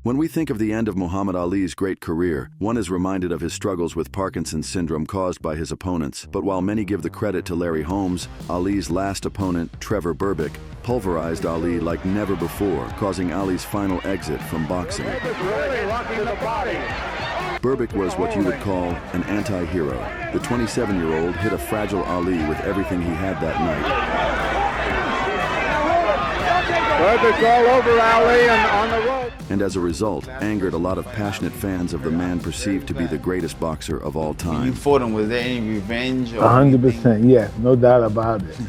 When we think of the end of Muhammad Ali's great career, one is reminded of his struggles with Parkinson's syndrome caused by his opponents. But while many give the credit to Larry Holmes, Ali's last opponent, Trevor Berbick, pulverized Ali like never before, causing Ali's final exit from boxing. Berbick was what you would call an anti-hero. The 27-year-old hit a fragile Ali with everything he had that night. Berbick all over Ali and on the rope. And as a result, angered a lot of passionate fans of the man perceived to be the greatest boxer of all time. You fought him, was there any revenge? 100%, yes, no doubt about it.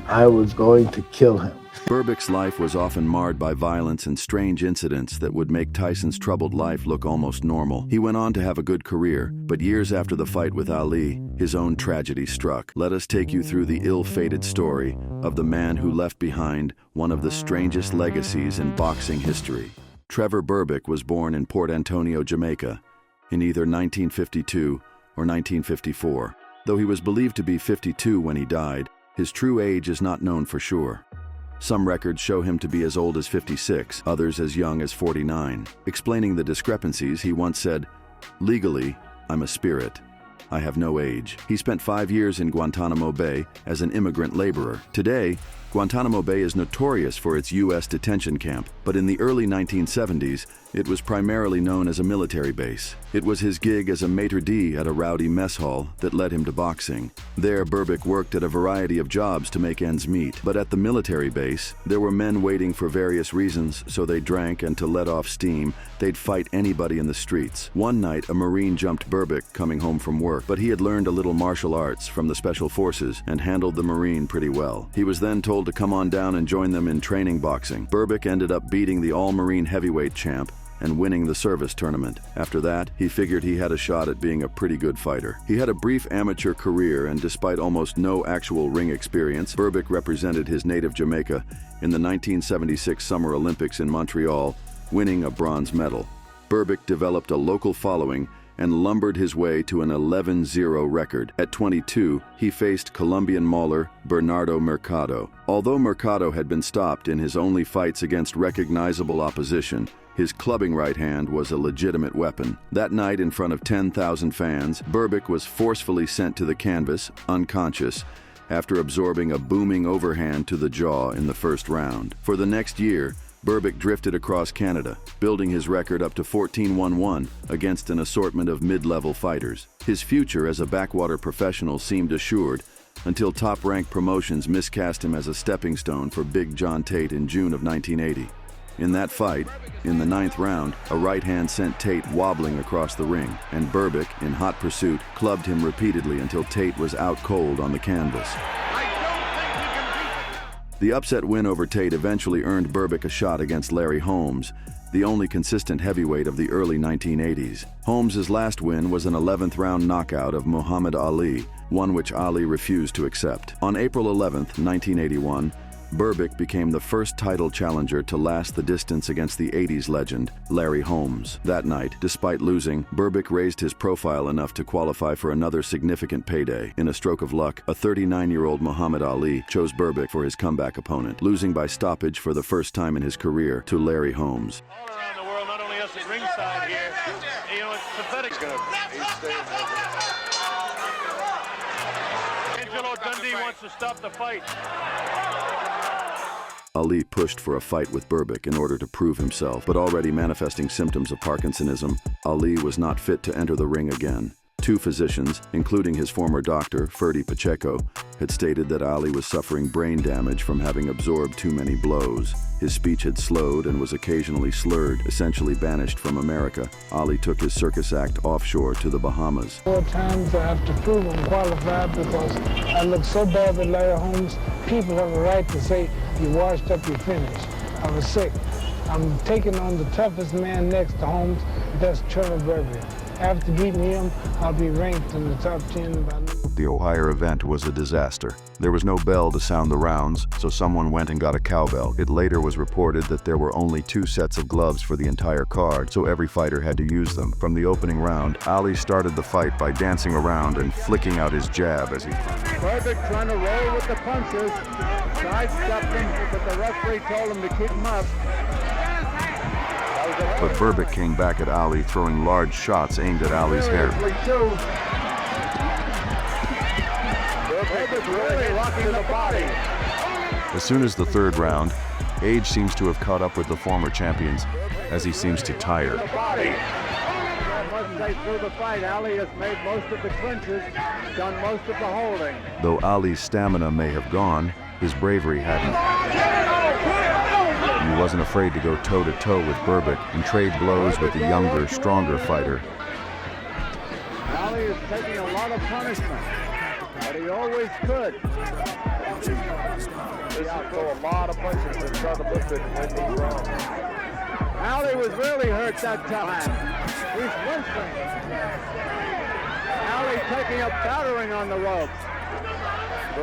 I was going to kill him. Berbick's life was often marred by violence and strange incidents that would make Tyson's troubled life look almost normal. He went on to have a good career, but years after the fight with Ali, his own tragedy struck. Let us take you through the ill-fated story of the man who left behind one of the strangest legacies in boxing history. Trevor Berbick was born in Port Antonio, Jamaica, in either 1952 or 1954. Though he was believed to be 52 when he died, his true age is not known for sure. Some records show him to be as old as 56, others as young as 49. Explaining the discrepancies, he once said, "Legally, I'm a spirit. I have no age." He spent 5 years in Guantanamo Bay as an immigrant laborer. Today, Guantanamo Bay is notorious for its U.S. detention camp, but in the early 1970s, it was primarily known as a military base. It was his gig as a maitre d' at a rowdy mess hall that led him to boxing. There, Berbick worked at a variety of jobs to make ends meet. But at the military base, there were men waiting for various reasons, so they drank, and to let off steam, they'd fight anybody in the streets. One night, a Marine jumped Berbick coming home from work, but he had learned a little martial arts from the Special Forces and handled the Marine pretty well. He was then told to come on down and join them in training boxing. Berbick ended up beating the all-Marine heavyweight champ and winning the service tournament. After that, he figured he had a shot at being a pretty good fighter. He had a brief amateur career, and despite almost no actual ring experience, Berbick represented his native Jamaica in the 1976 Summer Olympics in Montreal, winning a bronze medal. Berbick developed a local following and lumbered his way to an 11-0 record. At 22, he faced Colombian mauler Bernardo Mercado. Although Mercado had been stopped in his only fights against recognizable opposition, his clubbing right hand was a legitimate weapon. That night, in front of 10,000 fans, Berbick was forcefully sent to the canvas, unconscious, after absorbing a booming overhand to the jaw in the first round. For the next year, Berbick drifted across Canada, building his record up to 14-1-1 against an assortment of mid-level fighters. His future as a backwater professional seemed assured until Top Rank Promotions miscast him as a stepping stone for Big John Tate in June of 1980. In that fight, in the 9th round, a right hand sent Tate wobbling across the ring, and Berbick, in hot pursuit, clubbed him repeatedly until Tate was out cold on the canvas. The upset win over Tate eventually earned Berbick a shot against Larry Holmes, the only consistent heavyweight of the early 1980s. Holmes' last win was an 11th round knockout of Muhammad Ali, one which Ali refused to accept. On April 11, 1981, Berbick became the first title challenger to last the distance against the 80s legend, Larry Holmes. That night, despite losing, Berbick raised his profile enough to qualify for another significant payday. In a stroke of luck, a 39-year-old Muhammad Ali chose Berbick for his comeback opponent, losing by stoppage for the first time in his career to Larry Holmes. All around the world, not only us at ringside here, you know, it's pathetic. Angelo Dundee wants to stop the fight. Ali pushed for a fight with Berbick in order to prove himself, but already manifesting symptoms of Parkinsonism, Ali was not fit to enter the ring again. Two physicians, including his former doctor, Ferdy Pacheco, had stated that Ali was suffering brain damage from having absorbed too many blows. His speech had slowed and was occasionally slurred. Essentially banished from America, Ali took his circus act offshore to the Bahamas. 4 times I have to prove I'm qualified because I look so bad with Larry Holmes. People have a right to say, you washed up, you finished. I was sick. I'm taking on the toughest man next to Holmes, that's Trevor Berbick. After beating him, I'll be ranked in the top 10 by... The Ohio event was a disaster. There was no bell to sound the rounds, so someone went and got a cowbell. It later was reported that there were only 2 sets of gloves for the entire card, so every fighter had to use them. From the opening round, Ali started the fight by dancing around and flicking out his jab as he... Berbick trying to roll with the punches. Sidestepped him, but the referee told him to keep him up. But Berbick came back at Ali, throwing large shots aimed at Ali's hair. Really rocking the body. As soon as the third round, age seems to have caught up with the former champions, as he seems to tire. I must say, through the fight, Ali has made most of the clinches, done most of the holding. Though Ali's stamina may have gone, his bravery hadn't. He wasn't afraid to go toe-to-toe with Berbick and trade blows with the younger, stronger fighter. Ali is taking a lot of punishment, but he always could. He outthrew a lot of punches and Trevor looked at when he's wrong. Ali was really hurt that time. He's wincing. Ali taking a battering on the ropes.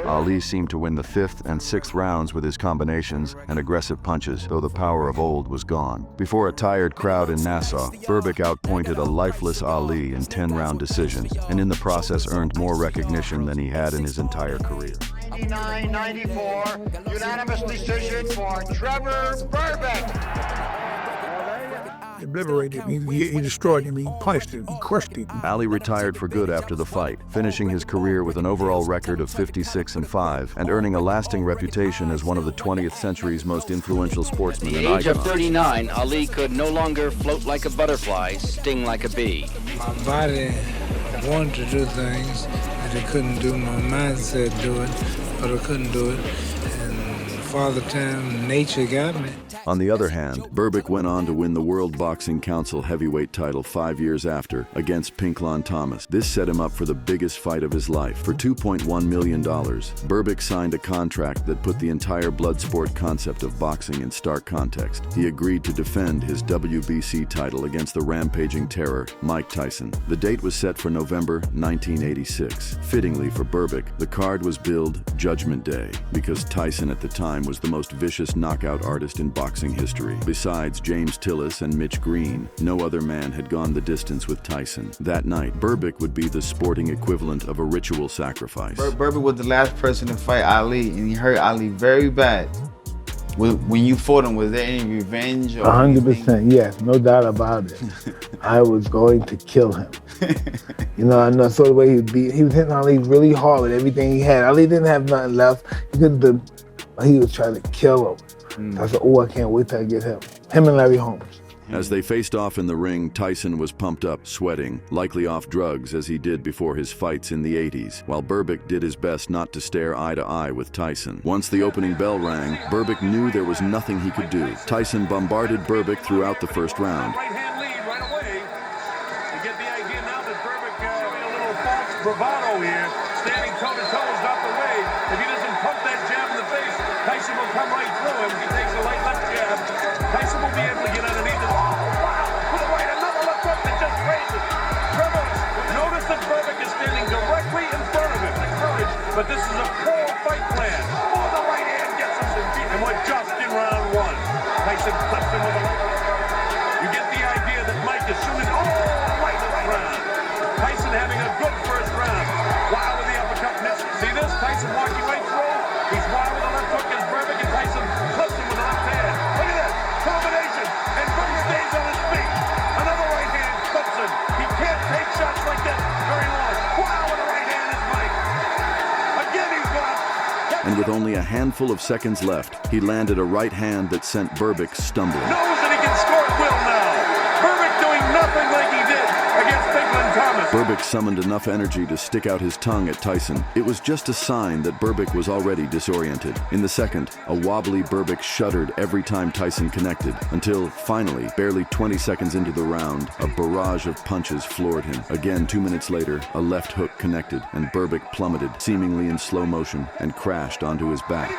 Ali seemed to win the 5th and 6th rounds with his combinations and aggressive punches, though the power of old was gone. Before a tired crowd in Nassau, Berbick outpointed a lifeless Ali in 10-round decisions, and in the process earned more recognition than he had in his entire career. 99-94, unanimous decision for Trevor Berbick. He obliterated him, he destroyed him, he punched him, he crushed him. Ali retired for good after the fight, finishing his career with an overall record of 56-5 and earning a lasting reputation as one of the 20th century's most influential sportsmen and At the age of icons. 39, Ali could no longer float like a butterfly, sting like a bee. My body wanted to do things that it couldn't do. My mind said do it, but I couldn't do it. And Father Time, nature got me. On the other hand, Berbick went on to win the World Boxing Council heavyweight title 5 years after, against Pinklon Thomas. This set him up for the biggest fight of his life. For $2.1 million, Berbick signed a contract that put the entire blood sport concept of boxing in stark context. He agreed to defend his WBC title against the rampaging terror, Mike Tyson. The date was set for November 1986. Fittingly for Berbick, the card was billed Judgment Day, because Tyson at the time was the most vicious knockout artist in boxing history. Besides James Tillis and Mitch Green, no other man had gone the distance with Tyson. That night, Berbick would be the sporting equivalent of a ritual sacrifice. Berbick was the last person to fight Ali, and he hurt Ali very bad. When you fought him, was there any revenge? 100%, yes, no doubt about it. I was going to kill him. You know, I know, saw the way he was hitting Ali really hard with everything he had. Ali didn't have nothing left. He couldn't do, he was trying to kill him. I said, oh, I can't wait till I get him. Him and Larry Holmes. As they faced off in the ring, Tyson was pumped up, sweating, likely off drugs as he did before his fights in the 80s, while Berbick did his best not to stare eye to eye with Tyson. Once the opening bell rang, Berbick knew there was nothing he could do. Tyson bombarded Berbick throughout the first round. Right hand lead right away. You get the idea now that Berbick having a little false bravado here. Standing toe-to-toe is not the way. If he doesn't pump that jab in the face, Tyson will come right through him. If he takes a light left jab, Tyson will be able to get underneath it. Oh, wow! With a right, another left hook that just raises. Trevor, notice that Berbick is standing directly in front of him. Encouraged, but this is a poor fight plan. Oh, the right hand gets him some feet. And we're just in round one. Tyson flips him with a right. You get the idea that Mike is shooting. Oh, right round. Tyson having a good first round. Wow with the uppercut miss. See this? Tyson walking right through. He's wild with the left hook as Berbick, and Tyson clips him with the left hand. Look at that. Combination. And Berbick stays on his feet. Another right hand clips him. He can't take shots like that very long. Wow with the right hand is Mike. Again he's got. And with only a handful of seconds left, he landed a right hand that sent Berbick stumbling. Knows that he can score at will now. Berbick doing nothing like he did against Pinklon Thomas. Berbick summoned enough energy to stick out his tongue at Tyson. It was just a sign that Berbick was already disoriented. In the second, a wobbly Berbick shuddered every time Tyson connected, until finally, barely 20 seconds into the round, a barrage of punches floored him. Again, 2 minutes later, a left hook connected, and Berbick plummeted, seemingly in slow motion, and crashed onto his back.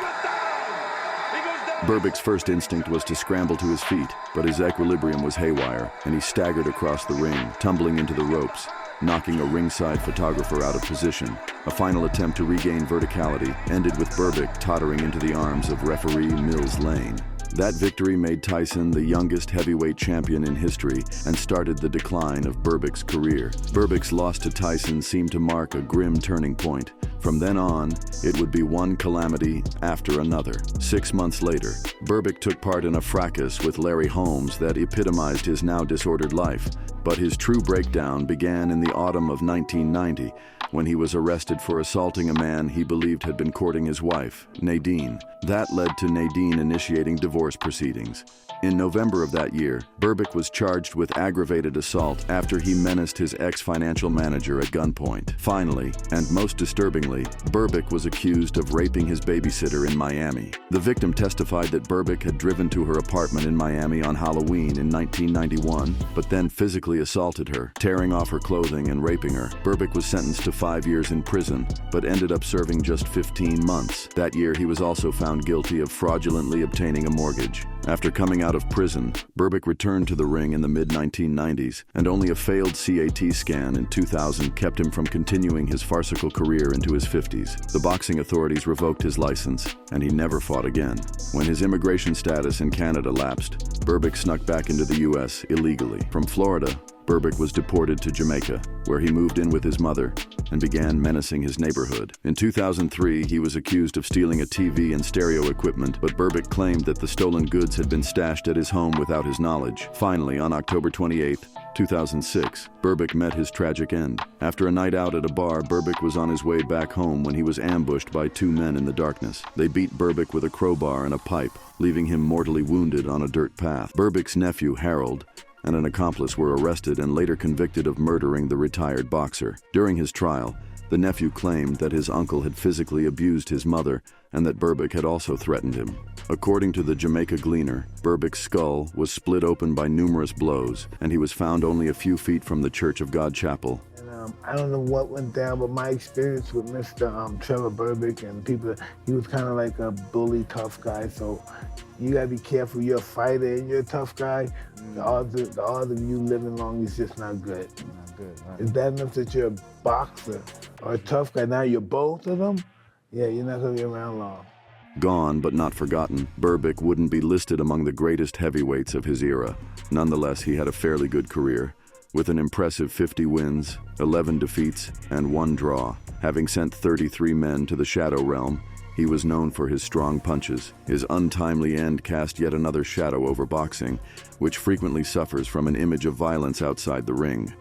Berbick's first instinct was to scramble to his feet, but his equilibrium was haywire, and he staggered across the ring, tumbling into the ropes, knocking a ringside photographer out of position. A final attempt to regain verticality ended with Berbick tottering into the arms of referee Mills Lane. That victory made Tyson the youngest heavyweight champion in history and started the decline of Berbick's career. Berbick's loss to Tyson seemed to mark a grim turning point. From then on, it would be one calamity after another. 6 months later, Berbick took part in a fracas with Larry Holmes that epitomized his now disordered life. But his true breakdown began in the autumn of 1990, when he was arrested for assaulting a man he believed had been courting his wife, Nadine. That led to Nadine initiating divorce proceedings. In November of that year, Berbick was charged with aggravated assault after he menaced his ex-financial manager at gunpoint. Finally, and most disturbingly, Berbick was accused of raping his babysitter in Miami. The victim testified that Berbick had driven to her apartment in Miami on Halloween in 1991, but then physically assaulted her, tearing off her clothing and raping her. Berbick was sentenced to 5 years in prison, but ended up serving just 15 months. That year, he was also found guilty of fraudulently obtaining a mortgage. After coming out of prison, Berbick returned to the ring in the mid-1990s, and only a failed CAT scan in 2000 kept him from continuing his farcical career into his 50s. The boxing authorities revoked his license, and he never fought again. When his immigration status in Canada lapsed, Berbick snuck back into the U.S. illegally. From Florida, Berbick was deported to Jamaica, where he moved in with his mother and began menacing his neighborhood. In 2003, he was accused of stealing a TV and stereo equipment, but Berbick claimed that the stolen goods had been stashed at his home without his knowledge. Finally, on October 28, 2006, Berbick met his tragic end. After a night out at a bar, Berbick was on his way back home when he was ambushed by two men in the darkness. They beat Berbick with a crowbar and a pipe, leaving him mortally wounded on a dirt path. Berbick's nephew, Harold, and an accomplice were arrested and later convicted of murdering the retired boxer. During his trial, the nephew claimed that his uncle had physically abused his mother and that Berbick had also threatened him. According to the Jamaica Gleaner, Berbick's skull was split open by numerous blows, and he was found only a few feet from the Church of God Chapel. I don't know what went down, but my experience with Mr. Trevor Berbick and people, he was kind of like a bully, tough guy. So you gotta be careful. You're a fighter and you're a tough guy. The odds of you living long is just not good. Not good, right? It's bad enough that you're a boxer or a tough guy. Now you're both of them. Yeah, you're not gonna be around long. Gone but not forgotten, Berbick wouldn't be listed among the greatest heavyweights of his era. Nonetheless, he had a fairly good career, with an impressive 50 wins, 11 defeats, and 1 draw. Having sent 33 men to the Shadow Realm, he was known for his strong punches. His untimely end cast yet another shadow over boxing, which frequently suffers from an image of violence outside the ring.